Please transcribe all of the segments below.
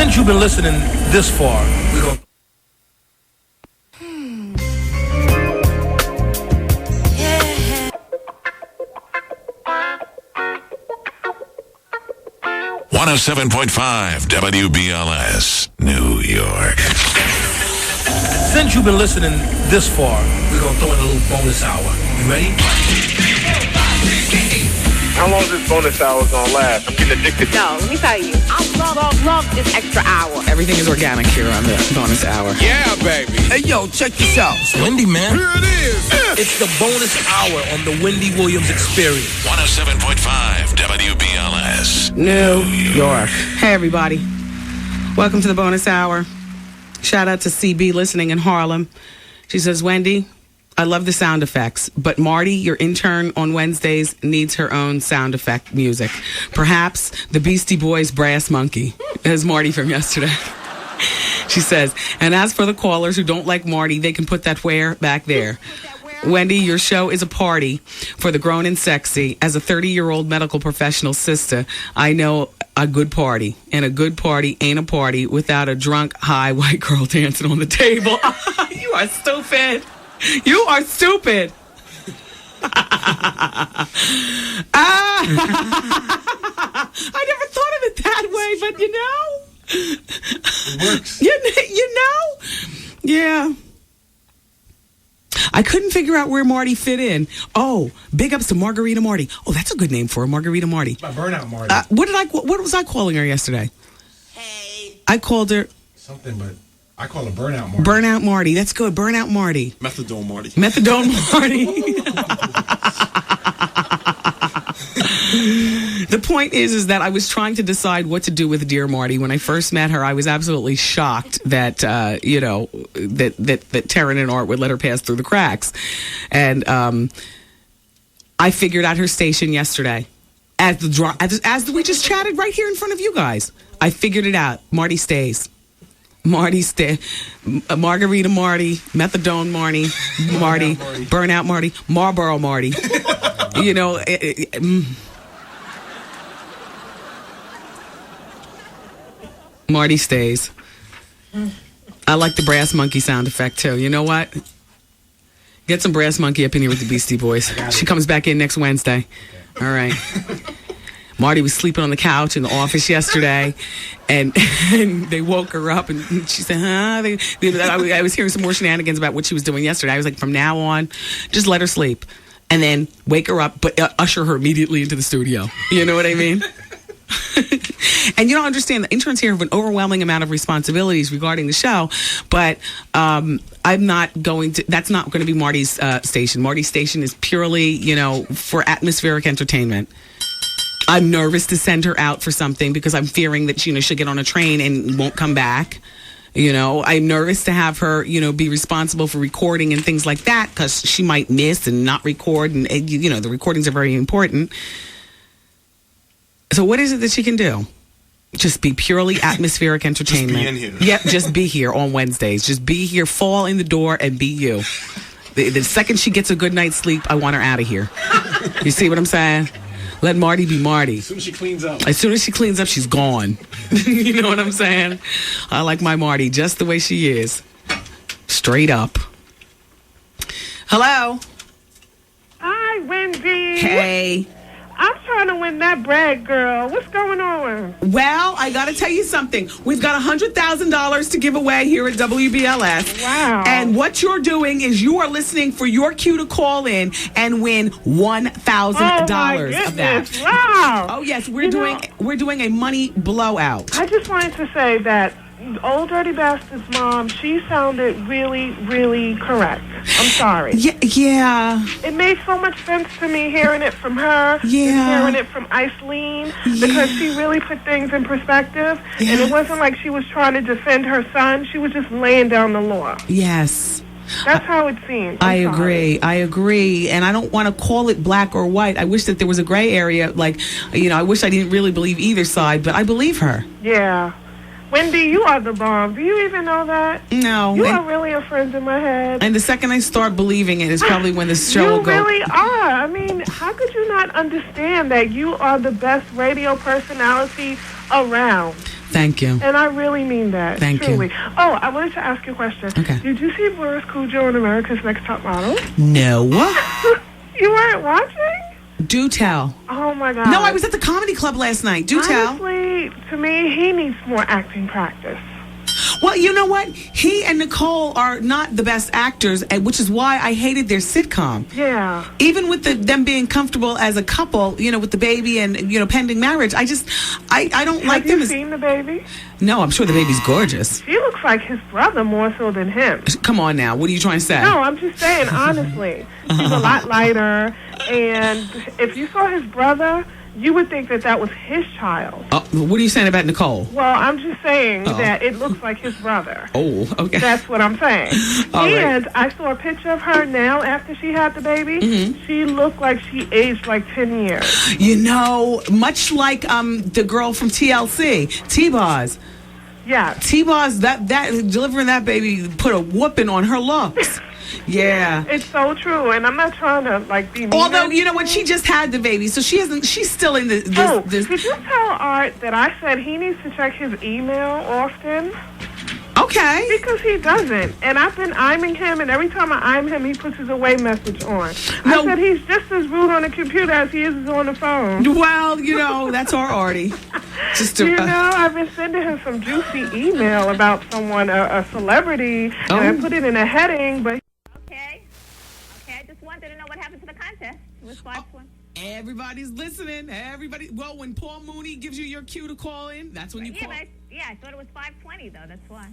Since you've been listening this far, we're going to... 107.5 WBLS, New York. Since you've been listening this far, we're going to throw in a little bonus hour. You ready? How long is this bonus hour going to last? I'm getting addicted. No, let me tell you. I love this extra hour. Everything is organic here on the bonus hour. Yeah, baby. Hey, yo, check this out. It's Wendy, man. Here it is. It's the bonus hour on the Wendy Williams Experience. 107.5 WBLS, New York. Hey, everybody. Welcome to the bonus hour. Shout out to CB listening in Harlem. She says, Wendy, I love the sound effects, but Marty, your intern on Wednesdays, needs her own sound effect music. Perhaps the Beastie Boys Brass Monkey. As Marty from yesterday. She says, and as for the callers who don't like Marty, they can put that where back there. Wendy, your show is a party for the grown and sexy. As a 30-year-old medical professional sister, I know a good party. And a good party ain't a party without a drunk, high white girl dancing on the table. You are stupid. You are stupid. I never thought of it that way, but you know. It works. You know? Yeah. I couldn't figure out where Marty fit in. Oh, big ups to Margarita Marty. Oh, that's a good name for her, Margarita Marty. My burnout Marty. What was I calling her yesterday? Hey. I called her Something, but I call her burnout Marty. Burnout Marty. That's good. Burnout Marty. Methadone Marty. Methadone Marty. The point is that I was trying to decide what to do with Dear Marty. When I first met her, I was absolutely shocked that that Taryn and Art would let her pass through the cracks. And I figured out her station yesterday. As we just chatted right here in front of you guys. I figured it out. Marty stays. Margarita Marty, Methadone Marty, Burnout Marty, Marlboro Marty. You know, Marty stays. I like the brass monkey sound effect too. You know what? Get some brass monkey up in here with the Beastie Boys. She comes back in next Wednesday. Okay. All right. Marty was sleeping on the couch in the office yesterday, and they woke her up, and she said, huh? I was hearing some more shenanigans about what she was doing yesterday. I was like, from now on, just let her sleep, and then wake her up, but usher her immediately into the studio. You know what I mean? And you don't understand, the interns here have an overwhelming amount of responsibilities regarding the show, but I'm not going to, that's not going to be Marty's station. Marty's station is purely, for atmospheric entertainment. I'm nervous to send her out for something because I'm fearing that, she'll get on a train and won't come back. I'm nervous to have her, be responsible for recording and things like that because she might miss and not record. And, the recordings are very important. So what is it that she can do? Just be purely atmospheric entertainment. Just be in here. Yep, just be here on Wednesdays. Just be here, fall in the door, and be you. The second she gets a good night's sleep, I want her out of here. You see what I'm saying? Let Marty be Marty. As soon as she cleans up. As soon as she cleans up, she's gone. You know what I'm saying? I like my Marty just the way she is. Straight up. Hello. Hi, Wendy. Hey. I'm trying to win that brag, girl. What's going on? Well, I got to tell you something. We've got $100,000 to give away here at WBLS. Wow. And what you're doing is you are listening for your cue to call in and win $1,000 of that. Wow. Oh, yes. We're doing a money blowout. I just wanted to say that Old Dirty Bastard's mom, she sounded really, really correct. I'm sorry. Yeah. It made so much sense to me hearing it from her, and hearing it from Iceline, because she really put things in perspective, and it wasn't like she was trying to defend her son. She was just laying down the law. Yes. That's how it seems. I agree. And I don't want to call it black or white. I wish that there was a gray area. I wish I didn't really believe either side, but I believe her. Yeah. Wendy, you are the bomb. Do you even know that? No. You are really a friend in my head. And the second I start believing it is probably when the show will go. You really are. I mean, how could you not understand that you are the best radio personality around? Thank you. And I really mean that. Thank truly. you. Oh, I wanted to ask you a question. Okay. Did you see Boris Cujo in America's Next Top Model? No. You weren't watching? Do tell. Oh, my God. No, I was at the comedy club last night. Do tell. Honestly, to me, he needs more acting practice. Well, you know what? He and Nicole are not the best actors, which is why I hated their sitcom. Yeah. Even with them being comfortable as a couple, with the baby and, pending marriage, I don't like them. Have you seen the baby? No, I'm sure the baby's gorgeous. She looks like his brother more so than him. Come on now. What are you trying to say? No, I'm just saying, honestly. She's a lot lighter, and if you saw his brother, you would think that was his child. What are you saying about Nicole? Well, I'm just saying that it looks like his brother. Oh, okay. That's what I'm saying. And I saw a picture of her now after she had the baby. Mm-hmm. She looked like she aged like 10 years. Much like the girl from TLC, T-Boz. Yeah. T-Boz, that delivering that baby put a whooping on her looks. Yeah. It's so true, and I'm not trying to be mean. Although, you know what, she just had the baby, so she's still in this. Could you tell Art that I said he needs to check his email often? Okay. Because he doesn't. And I've been iming him, and every time I im him, he puts his away message on. I said he's just as rude on the computer as he is on the phone. Well, that's our Artie. I've been sending him some juicy email about someone, a celebrity, and I put it in a heading, but... Okay, I just wanted to know what happened to the contest. It was 5-1. Everybody's listening. Well, when Paul Mooney gives you your cue to call in, that's when you call. I thought it was 5:20 though. That's why.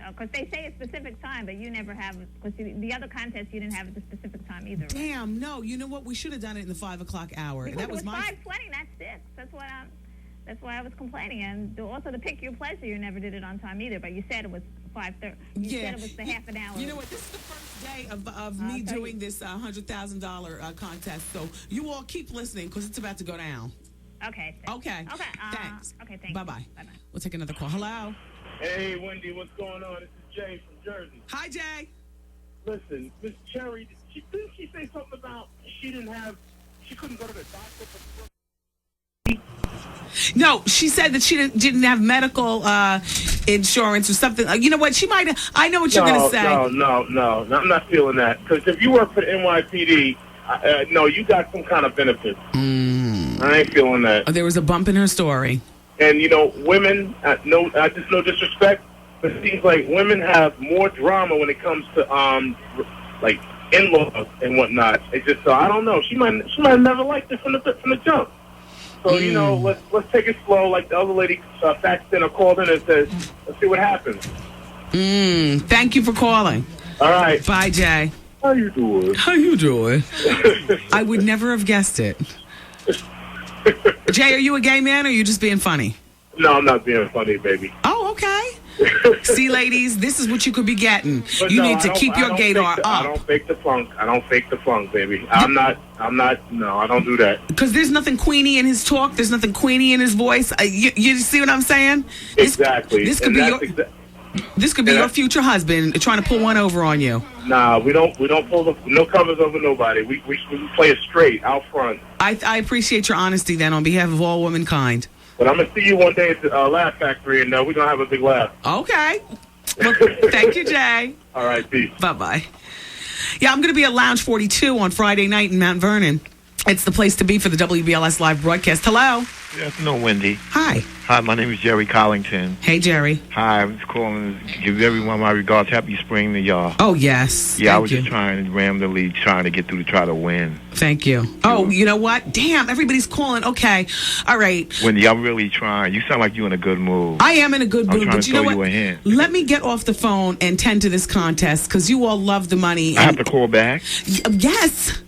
Because they say a specific time, but you never have. Because the other contest you didn't have at the specific time either. Right? Damn, no. You know what? We should have done it in the 5 o'clock hour. Because that was 5:20, not 6. That's why I was complaining. And also the Pick Your Pleasure, you never did it on time either. But you said it was 5:30. You said it was the half an hour. You know what? This is the first day of me doing this $100,000 contest. So you all keep listening because it's about to go down. Okay. Thanks. Okay, thanks. Bye-bye. We'll take another call. Hello? Hey, Wendy, what's going on? This is Jay from Jersey. Hi, Jay. Listen, Miss Cherry, didn't she say something about she couldn't go to the doctor for... No, she said that she didn't have medical insurance or something. You know what? She might have. I know what you're going to say. No. I'm not feeling that. Because if you work for the NYPD, no, you got some kind of benefit. I ain't feeling that. Oh, there was a bump in her story. And, women, no disrespect, but it seems like women have more drama when it comes to, in-laws and whatnot. It's just, I don't know. She might have never liked it from the jump. So, let's take it slow. Like the other lady faxed in or called in and said, let's see what happens. Thank you for calling. All right. Bye, Jay. How you doing? I would never have guessed it. Jay, are you a gay man or are you just being funny? No, I'm not being funny, baby. Oh, okay. See, ladies, this is what you could be getting. You need to keep your gaydar up. I don't fake the funk, baby. No, I don't do that. Because there's nothing queenie in his talk. There's nothing queenie in his voice. You see what I'm saying? Exactly. This could be your future husband trying to pull one over on you. Nah, we don't pull no covers over nobody. We play it straight out front. I appreciate your honesty then on behalf of all womankind. But I'm going to see you one day at the Laugh Factory, and we're going to have a big laugh. Okay. Well, thank you, Jay. All right, peace. Bye-bye. Yeah, I'm going to be at Lounge 42 on Friday night in Mount Vernon. It's the place to be for the WBLS live broadcast. Hello. Good afternoon, Wendy. Hi. Hi, my name is Jerry Collington. Hey, Jerry. Hi, I was calling to give everyone my regards. Happy spring to y'all. Oh, yes. Yeah, I was just trying to ram the league, trying to get through to try to win. Thank you. Oh, you know what? Damn, everybody's calling. Okay. All right. Wendy, I'm really trying. You sound like you're in a good mood. I am in a good mood, but you know what? You a hint. Let me get off the phone and tend to this contest because you all love the money. I have to call back? Yes.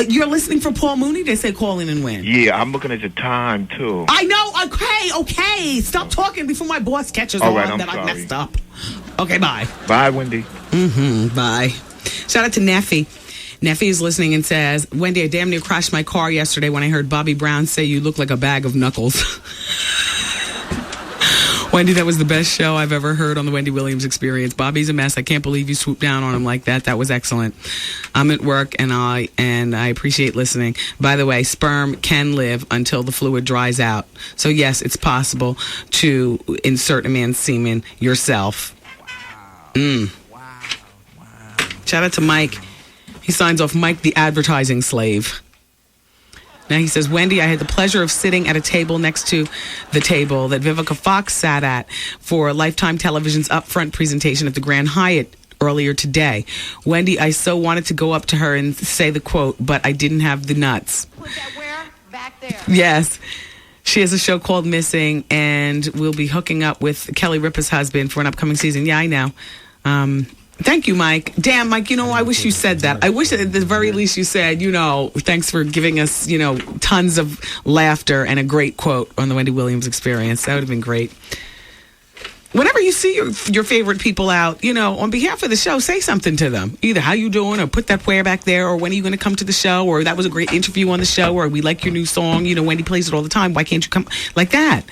You're listening for Paul Mooney? They say call in and win. Yeah, I'm looking at the time, too. I know. Okay. Stop talking before my boss catches all right, on that I messed up. Okay, bye. Bye, Wendy. Bye. Shout out to Neffy. Neffy is listening and says, Wendy, I damn near crashed my car yesterday when I heard Bobby Brown say you look like a bag of knuckles. Wendy, that was the best show I've ever heard on the Wendy Williams Experience. Bobby's a mess. I can't believe you swooped down on him like that. That was excellent. I'm at work and I appreciate listening. By the way, sperm can live until the fluid dries out. So yes, it's possible to insert a man's semen yourself. Wow. Shout out to Mike. He signs off Mike the advertising slave. Now he says, Wendy, I had the pleasure of sitting at a table next to the table that Vivica Fox sat at for Lifetime Television's upfront presentation at the Grand Hyatt earlier today. Wendy, I so wanted to go up to her and say the quote, but I didn't have the nuts. Put that where? Back there. Yes. She has a show called Missing, and we'll be hooking up with Kelly Ripa's husband for an upcoming season. Yeah, I know. Thank you, Mike. Damn, Mike, I wish you said that. I wish at the very least you said, thanks for giving us, tons of laughter and a great quote on the Wendy Williams Experience. That would have been great. Whenever you see your favorite people out, on behalf of the show, say something to them. Either how you doing, or put that where back there, or when are you going to come to the show, or that was a great interview on the show, or we like your new song. Wendy plays it all the time. Why can't you come? Like that.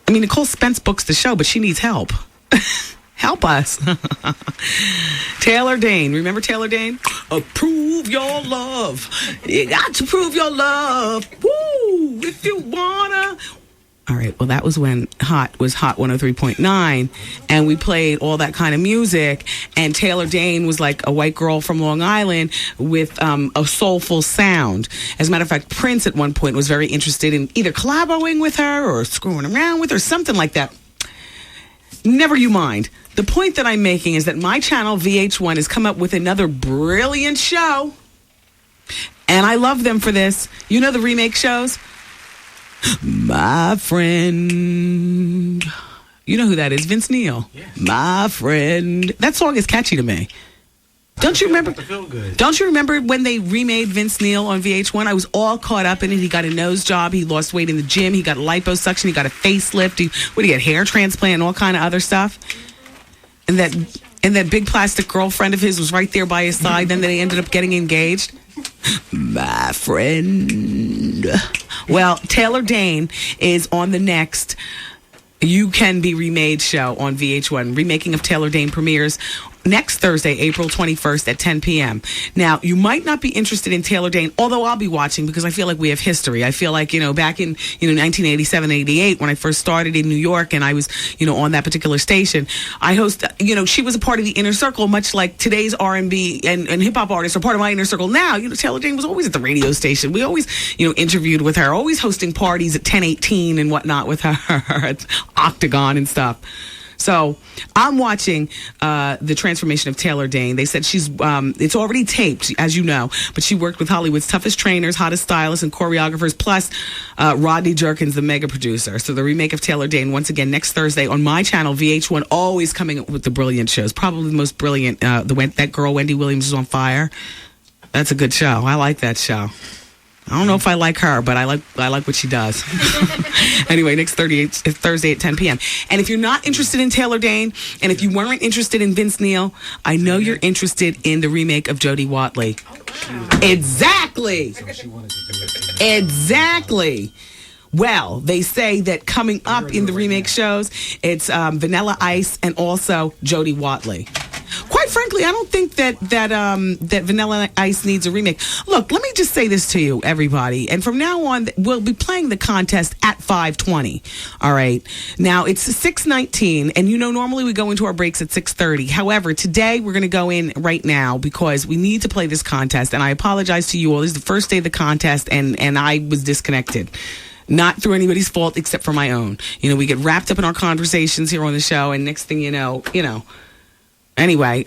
I mean, Nicole Spence books the show, but she needs help. Help us. Taylor Dane. Remember Taylor Dane? Prove your love. You got to prove your love. Woo! If you wanna. All right. Well, that was when Hot was Hot 103.9, and we played all that kind of music. And Taylor Dane was like a white girl from Long Island with a soulful sound. As a matter of fact, Prince at one point was very interested in either collaborating with her or screwing around with her, something like that. Never you mind. The point that I'm making is that my channel, VH1, has come up with another brilliant show. And I love them for this. You know the remake shows? My friend. You know who that is? Vince Neil. Yeah. My friend. That song is catchy to me. Don't you remember? Don't you remember when they remade Vince Neil on VH1? I was all caught up in it. He got a nose job. He lost weight in the gym. He got liposuction. He got a facelift. He got hair transplant and all kind of other stuff. And that big plastic girlfriend of his was right there by his side. Then they ended up getting engaged. My friend. Well, Taylor Dane is on the next You Can Be Remade show on VH1. Remaking of Taylor Dane premieres next Thursday, April 21st at 10 p.m. Now, you might not be interested in Taylor Dane, although I'll be watching because I feel like we have history. I feel like, back in, 1987, 88, when I first started in New York and I was, on that particular station, I host, she was a part of the inner circle, much like today's R&B and hip-hop artists are part of my inner circle now. Taylor Dane was always at the radio station. We always, interviewed with her, always hosting parties at 1018 and whatnot with her at Octagon and stuff. So I'm watching the transformation of Taylor Dane. They said it's already taped, as you know, but she worked with Hollywood's toughest trainers, hottest stylists, and choreographers, plus Rodney Jerkins, the mega producer. So the remake of Taylor Dane, once again, next Thursday on my channel, VH1, always coming up with the brilliant shows. Probably the most brilliant. That girl, Wendy Williams, is on fire. That's a good show. I like that show. I don't know if I like her, but I like what she does. Anyway, next Thursday at 10 p.m. And if you're not interested in Taylor Dane, and if you weren't interested in Vince Neil, I know you're interested in the remake of Jodie Watley. Exactly. Exactly. Well, they say that coming up in the remake shows, it's Vanilla Ice and also Jodie Watley. Quite frankly, I don't think that Vanilla Ice needs a remake. Look, let me just say this to you, everybody. And from now on, we'll be playing the contest at 5:20. All right. Now, it's 6:19, and normally we go into our breaks at 6:30. However, today we're going to go in right now because we need to play this contest. And I apologize to you all. This is the first day of the contest, and I was disconnected. Not through anybody's fault except for my own. We get wrapped up in our conversations here on the show, and next thing you know. Anyway,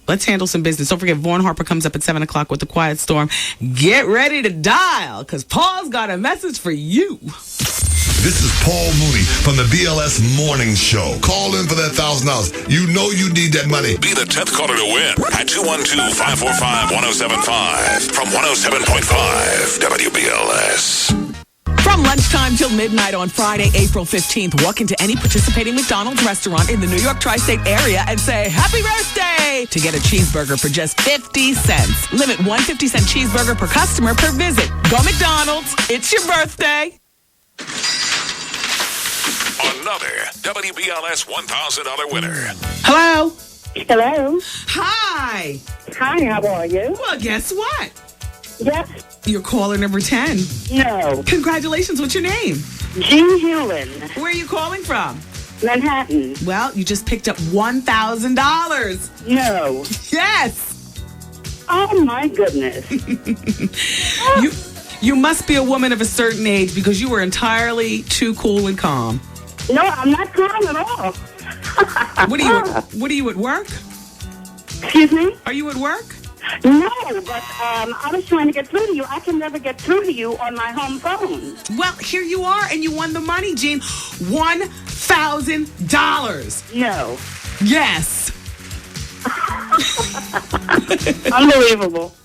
let's handle some business. Don't forget, Vaughn Harper comes up at 7 o'clock with The Quiet Storm. Get ready to dial, because Paul's got a message for you. This is Paul Mooney from the BLS Morning Show. Call in for that $1,000. You know you need that money. Be the 10th caller to win at 212-545-1075 from 107.5 WBLS. From lunchtime till midnight on Friday, April 15th, walk into any participating McDonald's restaurant in the New York tri-state area and say, Happy birthday! To get a cheeseburger for just 50 cents. Limit one 50-cent cheeseburger per customer per visit. Go McDonald's. It's your birthday. Another another WBLS $1,000 winner. Hello. Hello. Hi. Hi, how are you? Well, guess what? Yes. You're caller number 10. No. Congratulations. What's your name? Jean Hewlin. Where are you calling from? Manhattan. Well, you just picked up $1,000. No. Yes. Oh, my goodness. You must be a woman of a certain age because you were entirely too cool and calm. No, I'm not calm at all. What are you at work? Excuse me? Are you at work? No, but I was trying to get through to you. I can never get through to you on my home phone. Well, here you are, and you won the money, Jean. $1,000. No. Yes. Unbelievable.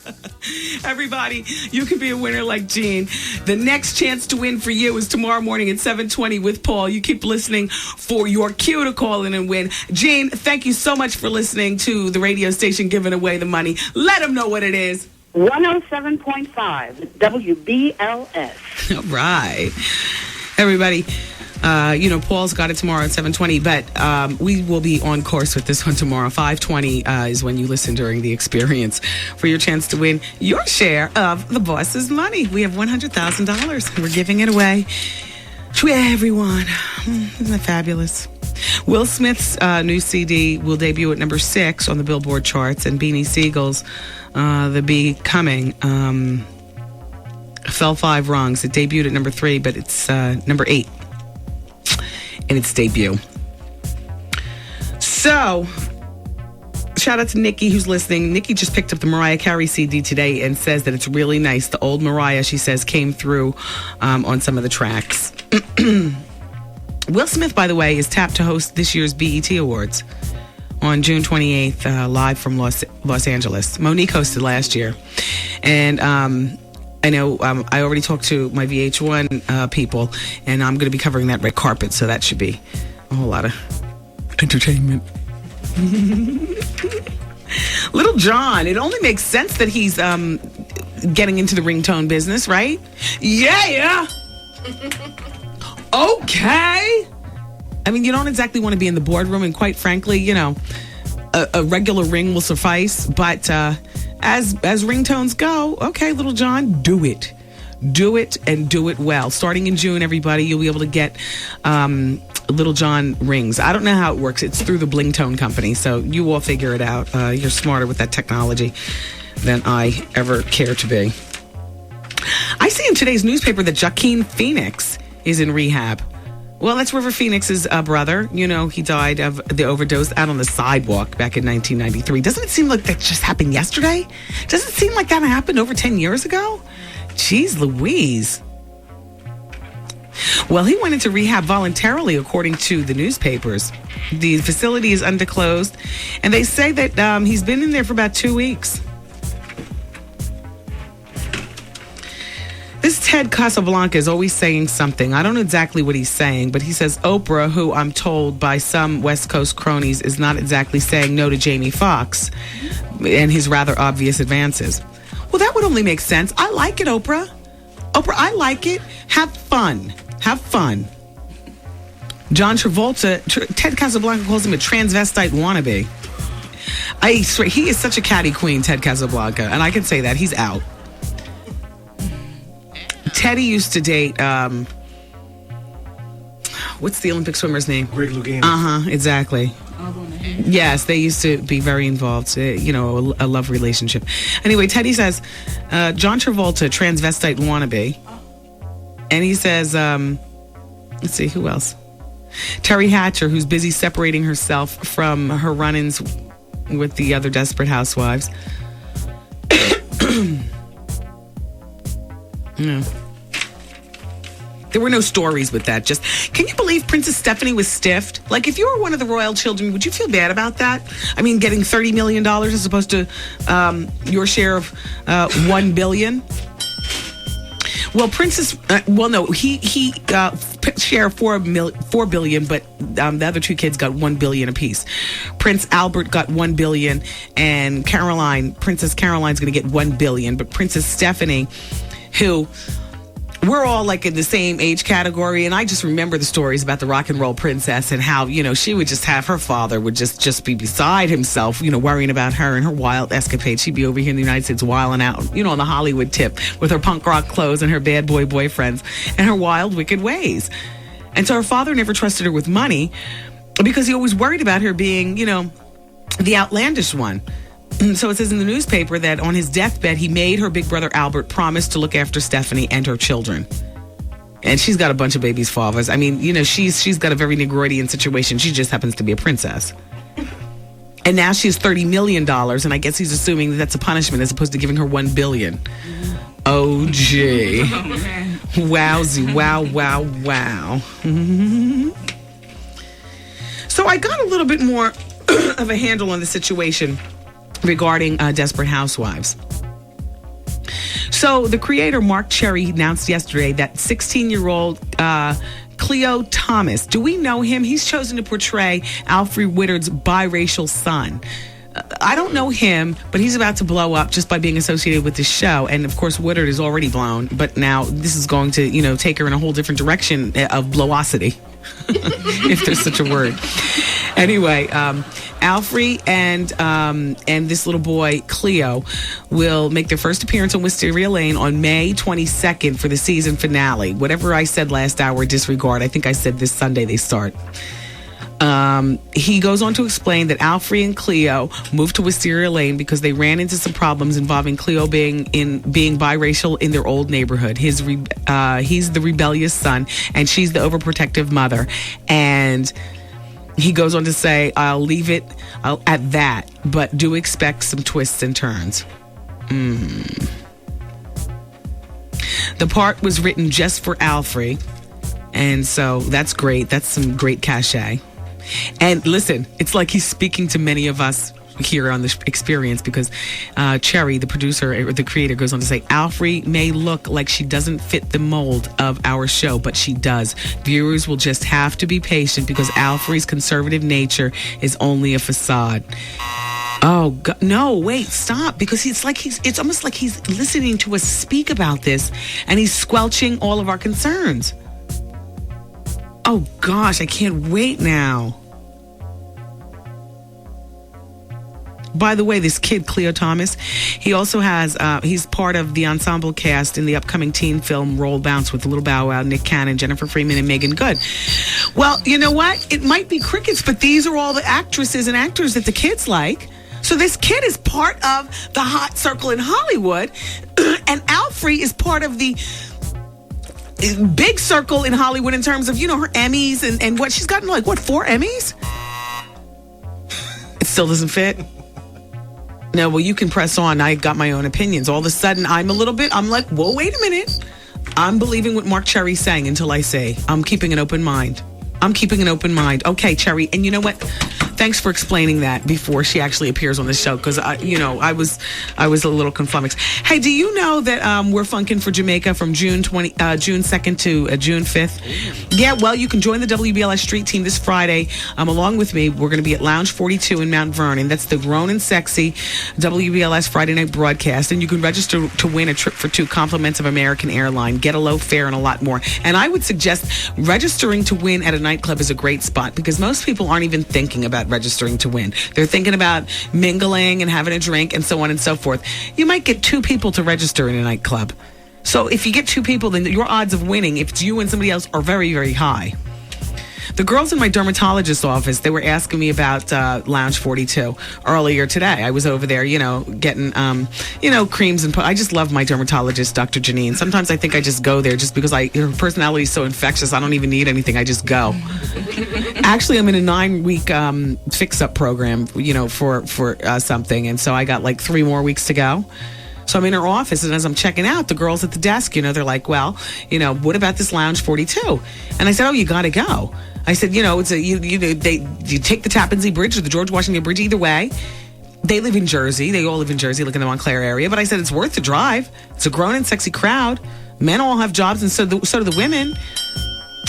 Everybody, you could be a winner like Jean. The next chance to win for you is tomorrow morning at 7:20 with Paul. You keep listening for your cue to call in and win. Jean, thank you so much for listening to the radio station giving away the money. Let them know what it is. 107.5 WBLS. All right. Everybody, Paul's got it tomorrow at 7:20, but we will be on course with this one tomorrow. 5:20 is when you listen during the experience for your chance to win your share of the boss's money. We have $100,000. We're giving it away to everyone. Isn't that fabulous? Will Smith's new CD will debut at number 6 on the Billboard charts, and Beanie Siegel's The Becoming fell 5 rungs. It debuted at number 3, but it's number 8 in its debut. So, shout out to Nikki who's listening. Nikki just picked up the Mariah Carey CD today and says that it's really nice. The old Mariah, she says, came through on some of the tracks. Will Smith, by the way, is tapped to host this year's BET Awards on June 28th, live from Los Angeles. Monique hosted last year. And I know I already talked to my VH1 people, and I'm going to be covering that red carpet, so that should be a whole lot of entertainment. Little John, it only makes sense that he's getting into the ringtone business, right? Yeah. Okay. I mean, you don't exactly want to be in the boardroom, and quite frankly, a regular ring will suffice, but as ringtones go, okay, Little John, do it. Do it and do it well. Starting in June, everybody, you'll be able to get Little John rings. I don't know how it works. It's through the Bling Tone Company, so you all figure it out. You're smarter with that technology than I ever care to be. I see in today's newspaper that Joaquin Phoenix is in rehab. Well, that's River Phoenix's brother. He died of the overdose out on the sidewalk back in 1993. Doesn't it seem like that just happened yesterday? Doesn't it seem like that happened over 10 years ago? Jeez Louise. Well, he went into rehab voluntarily, according to the newspapers. The facility is undisclosed, and they say that he's been in there for about 2 weeks. This Ted Casablanca is always saying something. I don't know exactly what he's saying, but he says Oprah, who I'm told by some West Coast cronies is not exactly saying no to Jamie Foxx and his rather obvious advances. Well, that would only make sense. I like it, Oprah. Oprah, I like it. Have fun. Have fun. John Travolta, Ted Casablanca calls him a transvestite wannabe. I swear, he is such a catty queen, Ted Casablanca, and I can say that. He's out. Teddy used to date, what's the Olympic swimmer's name? Greg Louganis. Exactly. Yes, they used to be very involved, a love relationship. Anyway, Teddy says, John Travolta, transvestite wannabe. And he says, let's see, who else? Terry Hatcher, who's busy separating herself from her run-ins with the other Desperate Housewives. No. There were no stories with that. Just, can you believe Princess Stephanie was stiffed? Like, if you were one of the royal children, would you feel bad about that? I mean, getting $30 million as opposed to your share of $1 billion? Well, he share $4 billion, but the other two kids got $1 billion apiece. Prince Albert got $1 billion, and Princess Caroline's going to get $1 billion, but Princess Stephanie, who we're all like in the same age category, and I just remember the stories about the rock and roll princess and how, she would just have her father would just be beside himself, worrying about her and her wild escapades. She'd be over here in the United States wilding out, on the Hollywood tip with her punk rock clothes and her bad boy boyfriends and her wild, wicked ways. And so her father never trusted her with money because he always worried about her being, the outlandish one. So it says in the newspaper that on his deathbed, he made her big brother Albert promise to look after Stephanie and her children. And she's got a bunch of babies' fathers. I mean, she's got a very Negroidian situation. She just happens to be a princess. And now she has $30 million, and I guess he's assuming that that's a punishment as opposed to giving her $1 billion. Oh, gee. Wowzy. Wow. So I got a little bit more of a handle on the situation regarding Desperate Housewives. So the creator, Mark Cherry, announced yesterday that 16-year-old Cleo Thomas, do we know him? He's chosen to portray Alfre Woodard's biracial son. I don't know him, but he's about to blow up just by being associated with this show. And of course, Woodard is already blown, but now this is going to, take her in a whole different direction of blowosity, if there's such a word. Anyway, Alfre and this little boy, Cleo, will make their first appearance on Wisteria Lane on May 22nd for the season finale. Whatever I said last hour, disregard. I think I said this Sunday they start. He goes on to explain that Alfre and Cleo moved to Wisteria Lane because they ran into some problems involving Cleo being biracial in their old neighborhood. He's the rebellious son, and she's the overprotective mother. And he goes on to say, I'll leave it at that, but do expect some twists and turns. The part was written just for Alfre, and so that's great. That's some great cachet. And listen, it's like he's speaking to many of us here on this experience because Cherry, the producer or the creator, goes on to say, Alfre may look like she doesn't fit the mold of our show, but she does. Viewers will just have to be patient because Alfre's conservative nature is only a facade. Oh, God, no, wait, stop. Because it's almost like he's listening to us speak about this and he's squelching all of our concerns. Oh, gosh, I can't wait now. By the way, this kid, Cleo Thomas, he also has, he's part of the ensemble cast in the upcoming teen film Roll Bounce with Little Bow Wow, Nick Cannon, Jennifer Freeman, and Megan Good. Well, you know what? It might be crickets, but these are all the actresses and actors that the kids like. So this kid is part of the hot circle in Hollywood, and Alfre is part of the big circle in Hollywood in terms of, her Emmys and what she's gotten, 4 Emmys? It still doesn't fit. No, well, you can press on. I got my own opinions. All of a sudden, I'm like, whoa, wait a minute. I'm believing what Mark Cherry's saying until I say, I'm keeping an open mind. Okay, Cherry. And you know what? Thanks for explaining that before she actually appears on the show, because I was a little conflummoxed. Hey, do you know that we're funkin' for Jamaica from June 2nd to June 5th? Yeah, well, you can join the WBLS Street Team this Friday along with me. We're going to be at Lounge 42 in Mount Vernon. That's the grown and sexy WBLS Friday night broadcast, and you can register to win a trip for 2 compliments of American Airline, get a low fare, and a lot more. And I would suggest registering to win at a nightclub is a great spot because most people aren't even thinking about registering to win. They're thinking about mingling and having a drink and so on and so forth. You might get 2 people to register in a nightclub. So if you get 2 people, then your odds of winning, if it's you and somebody else, are very, very high. The girls in my dermatologist's office, they were asking me about Lounge 42 earlier today. I was over there, getting, creams and I just love my dermatologist, Dr. Janine. Sometimes I think I just go there just because her personality is so infectious. I don't even need anything. I just go. Actually, I'm in a 9-week fix-up program, for something. And so I got 3 more weeks to go. So I'm in her office, and as I'm checking out, the girls at the desk, they're like, well, what about this Lounge 42? And I said, oh, you got to go. I said, it's you take the Tappan Zee Bridge or the George Washington Bridge, either way. They live in Jersey. They all live in Jersey, like in the Montclair area. But I said, it's worth the drive. It's a grown and sexy crowd. Men all have jobs, and so do the women.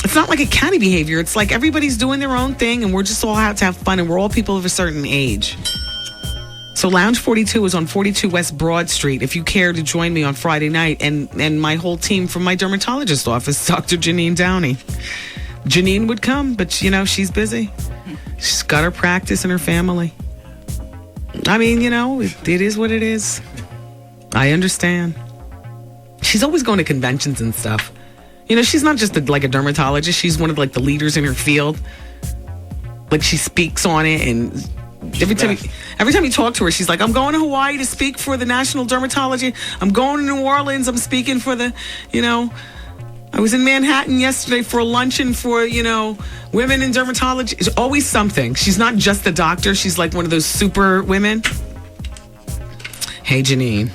It's not like a catty behavior. It's like everybody's doing their own thing, and we're just all out to have fun, and we're all people of a certain age. So Lounge 42 is on 42 West Broad Street. If you care to join me on Friday night, and my whole team from my dermatologist office, Dr. Janine Downey. Janine would come, but she's busy. She's got her practice and her family. I mean, it is what it is. I understand. She's always going to conventions and stuff. She's not just like a dermatologist. She's one of the leaders in her field. Like she speaks on it, and every time you talk to her, she's like, I'm going to Hawaii to speak for the National Dermatology. I'm going to New Orleans. I'm speaking for the, I was in Manhattan yesterday for a luncheon for, women in dermatology. It's always something. She's not just a doctor. She's like one of those super women. Hey, Janine.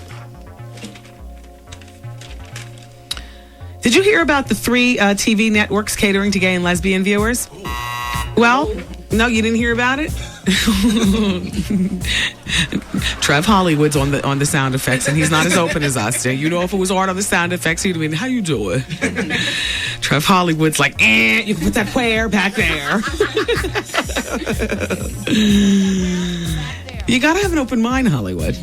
Did you hear about the 3 TV networks catering to gay and lesbian viewers? Well, no, you didn't hear about it? Trev Hollywood's on the sound effects, and he's not as open as us. If it was Art on the sound effects, he'd have been, how you doing? Trev Hollywood's like, you can put that where back there. You gotta have an open mind, Hollywood.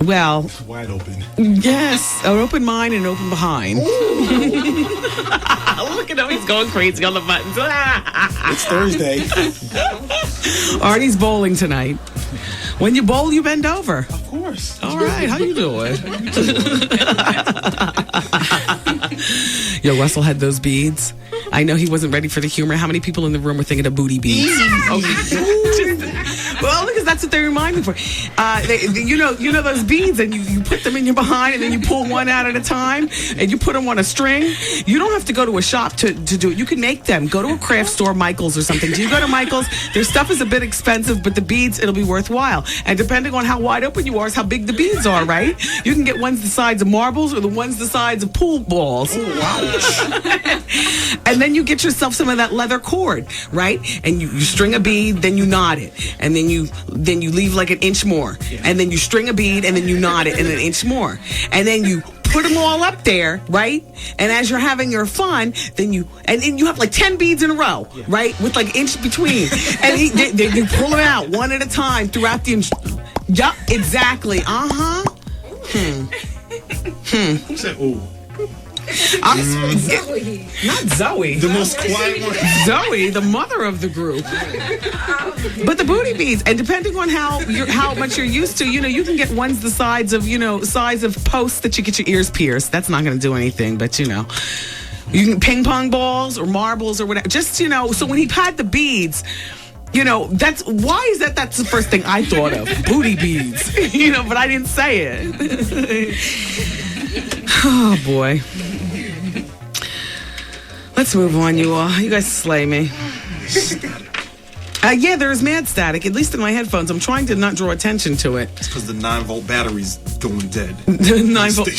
Well, It's wide open. Yes, an open mind and an open behind. Look at him, he's going crazy on the buttons. It's Thursday. Artie's bowling tonight. When you bowl, you bend over. Of course. All right, how you doing? Yo, Russell had those beads. I know he wasn't ready for the humor. How many people in the room were thinking of booty beads? Well, because that's what they remind me for. You know those beads, and you put them in your behind, and then you pull one out at a time, and you put them on a string. You don't have to go to a shop to do it. You can make them. Go to a craft store, Michael's or something. Do you go to Michael's? Their stuff is a bit expensive, but the beads, it'll be worthwhile. And depending on how wide open you are is how big the beads are, right? You can get ones the size of marbles or the ones the size of pool balls. Oh, wow. And then you get yourself some of that leather cord, right? And you string a bead, then you knot it, and then you leave like an inch more, and then you string a bead, and then you knot it, and an inch more, and then you put them all up there, right? And as you're having your fun, then you have like 10 beads in a row, right? With like inch between, and they pull them out one at a time throughout the. Yup, exactly. Who said ooh? Not Zoe. The most quiet one. Zoe, the mother of the group. But the booty beads, and depending on how much you're used to, you can get ones the size of posts that you get your ears pierced. That's not going to do anything, but you can ping pong balls or marbles or whatever. Just so when he had the beads. That's the first thing I thought of. Booty beads. But I didn't say it. Oh boy. Let's move on, you all. You guys slay me. Yeah, there is mad static, at least in my headphones. I'm trying to not draw attention to it. It's because the 9-volt battery's going dead. The 9-volt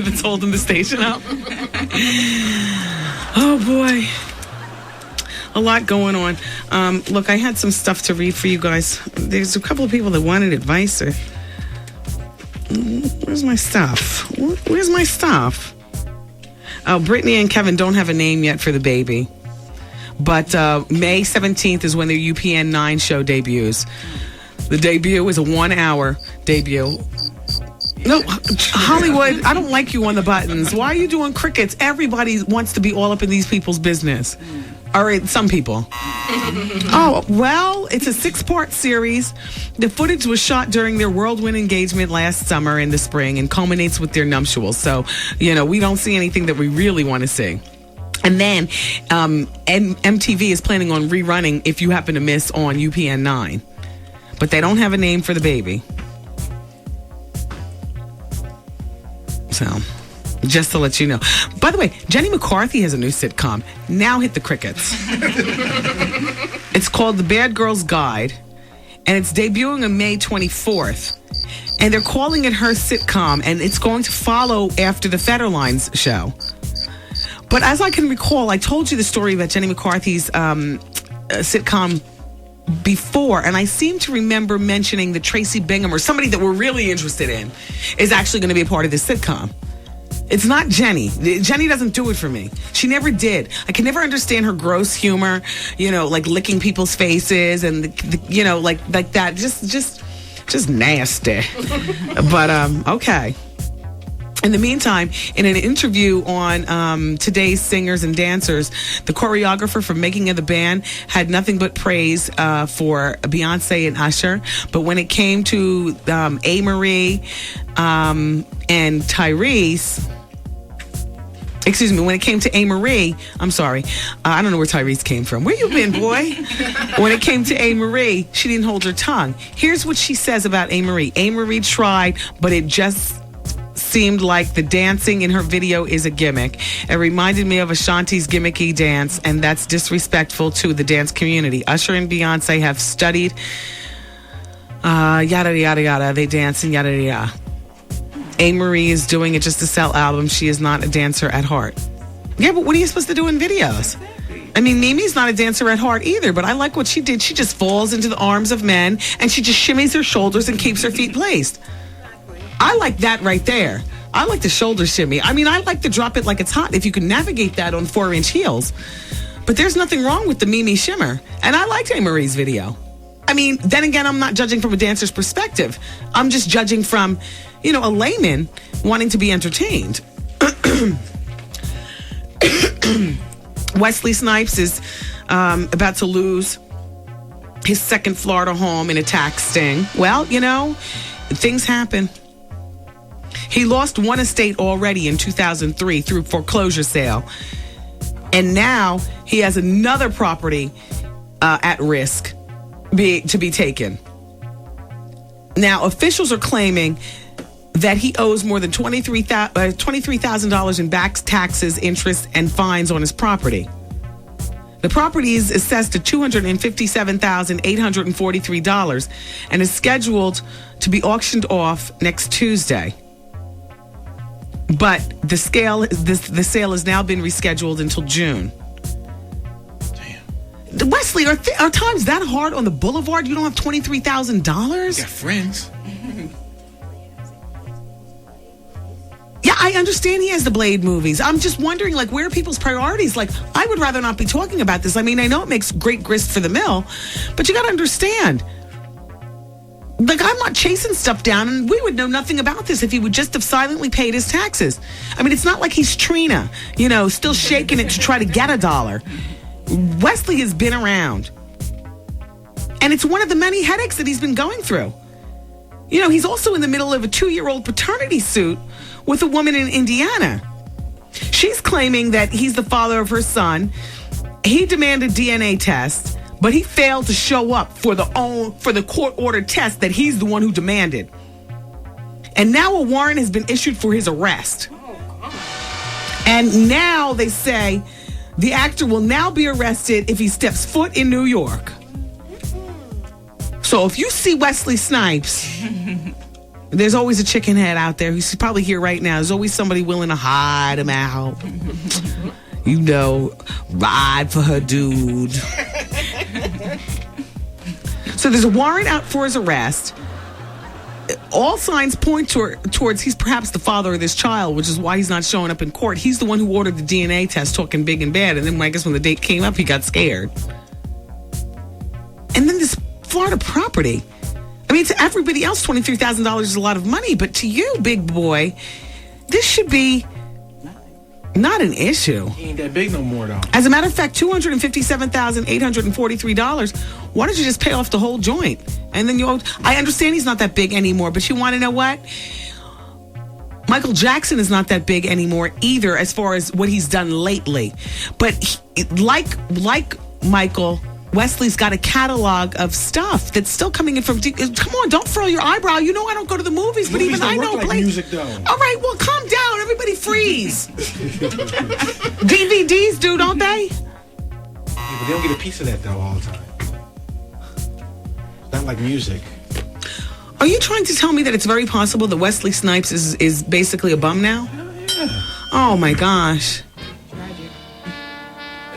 that's holding the station up. Oh boy. A lot going on. Look, I had some stuff to read for you guys. There's a couple of people that wanted advice. Where's my stuff? Where's my stuff? Oh, Brittany and Kevin don't have a name yet for the baby. But May 17th is when their UPN 9 show debuts. The debut is a 1-hour debut. No, Hollywood, I don't like you on the buttons. Why are you doing crickets? Everybody wants to be all up in these people's business. All right, some people. Oh, well, it's a 6-part series. The footage was shot during their whirlwind engagement last summer in the spring and culminates with their nuptials. So, we don't see anything that we really want to see. And then MTV is planning on rerunning If You Happen to Miss on UPN 9. But they don't have a name for the baby. So, just to let you know. By the way, Jenny McCarthy has a new sitcom. Now hit the crickets. It's called The Bad Girl's Guide, and it's debuting on May 24th. And they're calling it her sitcom, and it's going to follow after the Federlines show. But as I can recall, I told you the story about Jenny McCarthy's sitcom before, and I seem to remember mentioning that Tracy Bingham, or somebody that we're really interested in, is actually going to be a part of this sitcom. It's not Jenny. Jenny doesn't do it for me. She never did. I can never understand her gross humor, like licking people's faces and, like that. Just Just nasty. But, okay. In the meantime, in an interview on Today's Singers and Dancers, the choreographer for Making of the Band had nothing but praise for Beyonce and Usher. But when it came to A-Marie and Tyrese, excuse me, when it came to A-Marie, I'm sorry, I don't know where Tyrese came from. Where you been, boy? When it came to A-Marie, she didn't hold her tongue. Here's what she says about A-Marie. A-Marie tried, but it just seemed like the dancing in her video is a gimmick. It reminded me of Ashanti's gimmicky dance, and that's disrespectful to the dance community. Usher and Beyonce have studied, yada, yada, yada. They dance and yada, yada. A-Marie is doing it just to sell albums. She is not a dancer at heart. Yeah, but what are you supposed to do in videos? I mean, Mimi's not a dancer at heart either, but I like what she did. She just falls into the arms of men, and she just shimmies her shoulders and keeps her feet placed. I like that right there. I like the shoulder shimmy. I mean, I like to drop it like it's hot if you can navigate that on 4-inch heels. But there's nothing wrong with the Mimi shimmer. And I liked A-Marie's video. I mean, then again, I'm not judging from a dancer's perspective. I'm just judging from, a layman wanting to be entertained. Wesley Snipes is about to lose his second Florida home in a tax sting. Well, things happen. He lost one estate already in 2003 through foreclosure sale. And now he has another property at risk to be taken. Now, officials are claiming that he owes more than $23,000 in back taxes, interest, and fines on his property. The property is assessed at $257,843 and is scheduled to be auctioned off next Tuesday. But the sale has now been rescheduled until June. Damn. Wesley, are times that hard on the boulevard? You don't have $23,000? You got friends. Yeah, I understand he has the Blade movies. I'm just wondering, where are people's priorities? I would rather not be talking about this. I mean, I know it makes great grist for the mill, but you got to understand. I'm not chasing stuff down, and we would know nothing about this if he would just have silently paid his taxes. I mean, it's not like he's Trina, still shaking it to try to get $1. Wesley has been around. And it's one of the many headaches that he's been going through. He's also in the middle of a 2-year-old paternity suit with a woman in Indiana. She's claiming that he's the father of her son. He demanded DNA tests, but he failed to show up for the court-ordered test that he's the one who demanded. And now a warrant has been issued for his arrest. And now they say the actor will now be arrested if he steps foot in New York. So if you see Wesley Snipes, there's always a chicken head out there who's probably here right now. There's always somebody willing to hide him out. Ride for her dude. So there's a warrant out for his arrest. All signs point towards he's perhaps the father of this child, which is why he's not showing up in court. He's the one who ordered the DNA test, talking big and bad. And then I guess when the date came up, he got scared. And then this Florida property. I mean, to everybody else, $23,000 is a lot of money. But to you, big boy, this should be not an issue. He ain't that big no more, though. As a matter of fact, $257,843. Why don't you just pay off the whole joint? And then I understand he's not that big anymore, but you want to know what? Michael Jackson is not that big anymore either as far as what he's done lately. But like Michael, Wesley's got a catalog of stuff that's still coming in from... Come on, don't furl your eyebrow. I don't go to the movies, but even I know... Like music, though. All right, well, calm down. Everybody freeze. DVDs do, don't they? Yeah, but they don't get a piece of that, though, all the time. It's not like music. Are you trying to tell me that it's very possible that Wesley Snipes is basically a bum now? Yeah. Oh, my gosh.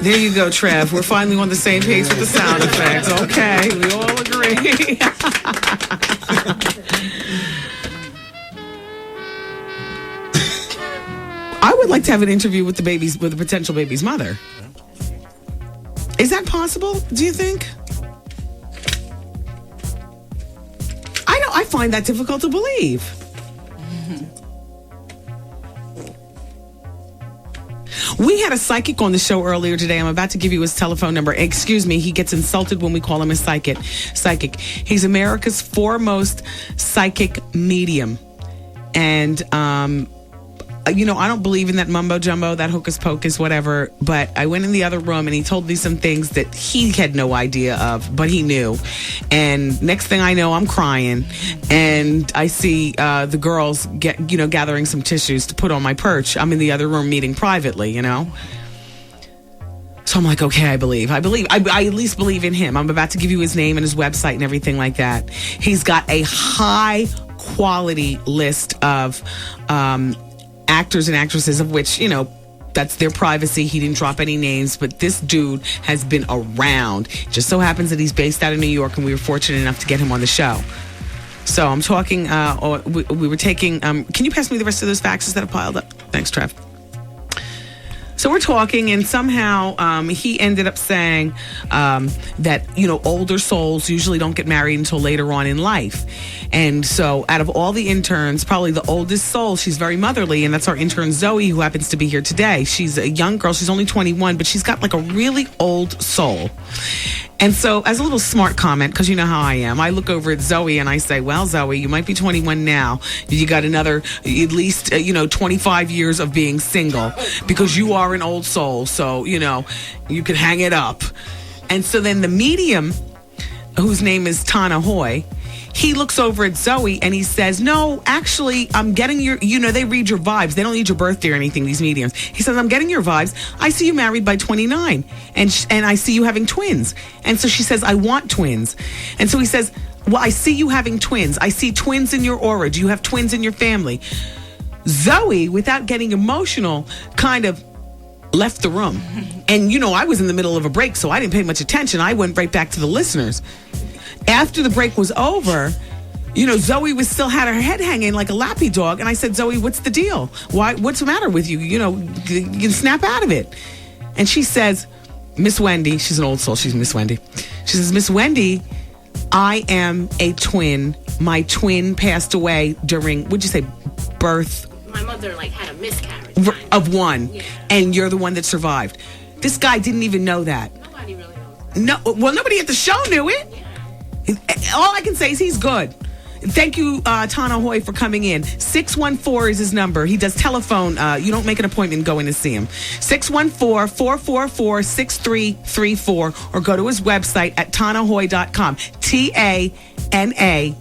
There you go, Trev. We're finally on the same page with the sound effects. Okay, we all agree. I would like to have an interview with the potential baby's mother. Is that possible, do you think? I find that difficult to believe. We had a psychic on the show earlier today. I'm about to give you his telephone number. Excuse me, he gets insulted when we call him a psychic. He's America's foremost psychic medium. And, you know, I don't believe in that mumbo jumbo, that hocus pocus, whatever. But I went in the other room and he told me some things that he had no idea of, but he knew. And next thing I know, I'm crying. And I see the girls gathering some tissues to put on my perch. I'm in the other room meeting privately, you know. So I'm like, okay, I believe. I at least believe in him. I'm about to give you his name and his website and everything like that. He's got a high quality list of actors and actresses, of which, you know, that's their privacy. He didn't drop any names, but this dude has been around. Just so happens that he's based out of New York, and we were fortunate enough to get him on the show. So I'm talking, we were taking, can you pass me the rest of those faxes that have piled up? Thanks, Trev. So we're talking, and somehow he ended up saying that, you know, older souls usually don't get married until later on in life. And so out of all the interns, probably the oldest soul, she's very motherly, and that's our intern Zoe, who happens to be here today. She's a young girl. She's only 21, but she's got like a really old soul. And so, as a little smart comment, because you know how I am, I look over at Zoe and I say, well, Zoe, you might be 21 now. You got another, at least, 25 years of being single, because you are an old soul. So, you know, you can hang it up. And so then the medium, whose name is Tana Hoy, he looks over at Zoe and he says, no, actually, I'm getting your, they read your vibes. They don't need your birthday or anything, these mediums. He says, I'm getting your vibes. I see you married by 29 and I see you having twins. And so she says, I want twins. And so he says, well, I see you having twins. I see twins in your aura. Do you have twins in your family? Zoe, without getting emotional, kind of left the room. And, I was in the middle of a break, so I didn't pay much attention. I went right back to the listeners. After the break was over, Zoe still had her head hanging like a lappy dog. And I said, Zoe, what's the deal? What's the matter with you? You can snap out of it. And she says, Miss Wendy, she's an old soul. She's Miss Wendy. She says, Miss Wendy, I am a twin. My twin passed away during, what'd you say, birth? My mother had a miscarriage. Of one. Yeah. And you're the one that survived. This guy didn't even know that. Nobody really knows. No, well, nobody at the show knew it. Yeah. All I can say is he's good. Thank you, Tana Hoy, for coming in. 614 is his number. He does telephone. You don't make an appointment going to see him. 614-444-6334, or go to his website at tanahoy.com. TANA, and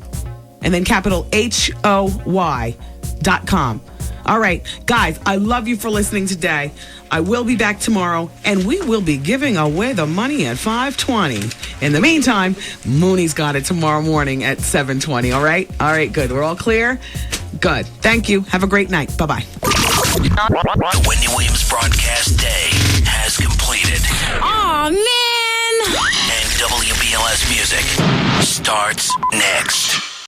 then capital HOY.com. All right, guys, I love you for listening today. I will be back tomorrow, and we will be giving away the money at 5:20. In the meantime, Mooney's got it tomorrow morning at 7:20, all right? All right, good. We're all clear? Good. Thank you. Have a great night. Bye-bye. The Wendy Williams broadcast day has completed. Aw, man! And WBLS music starts next.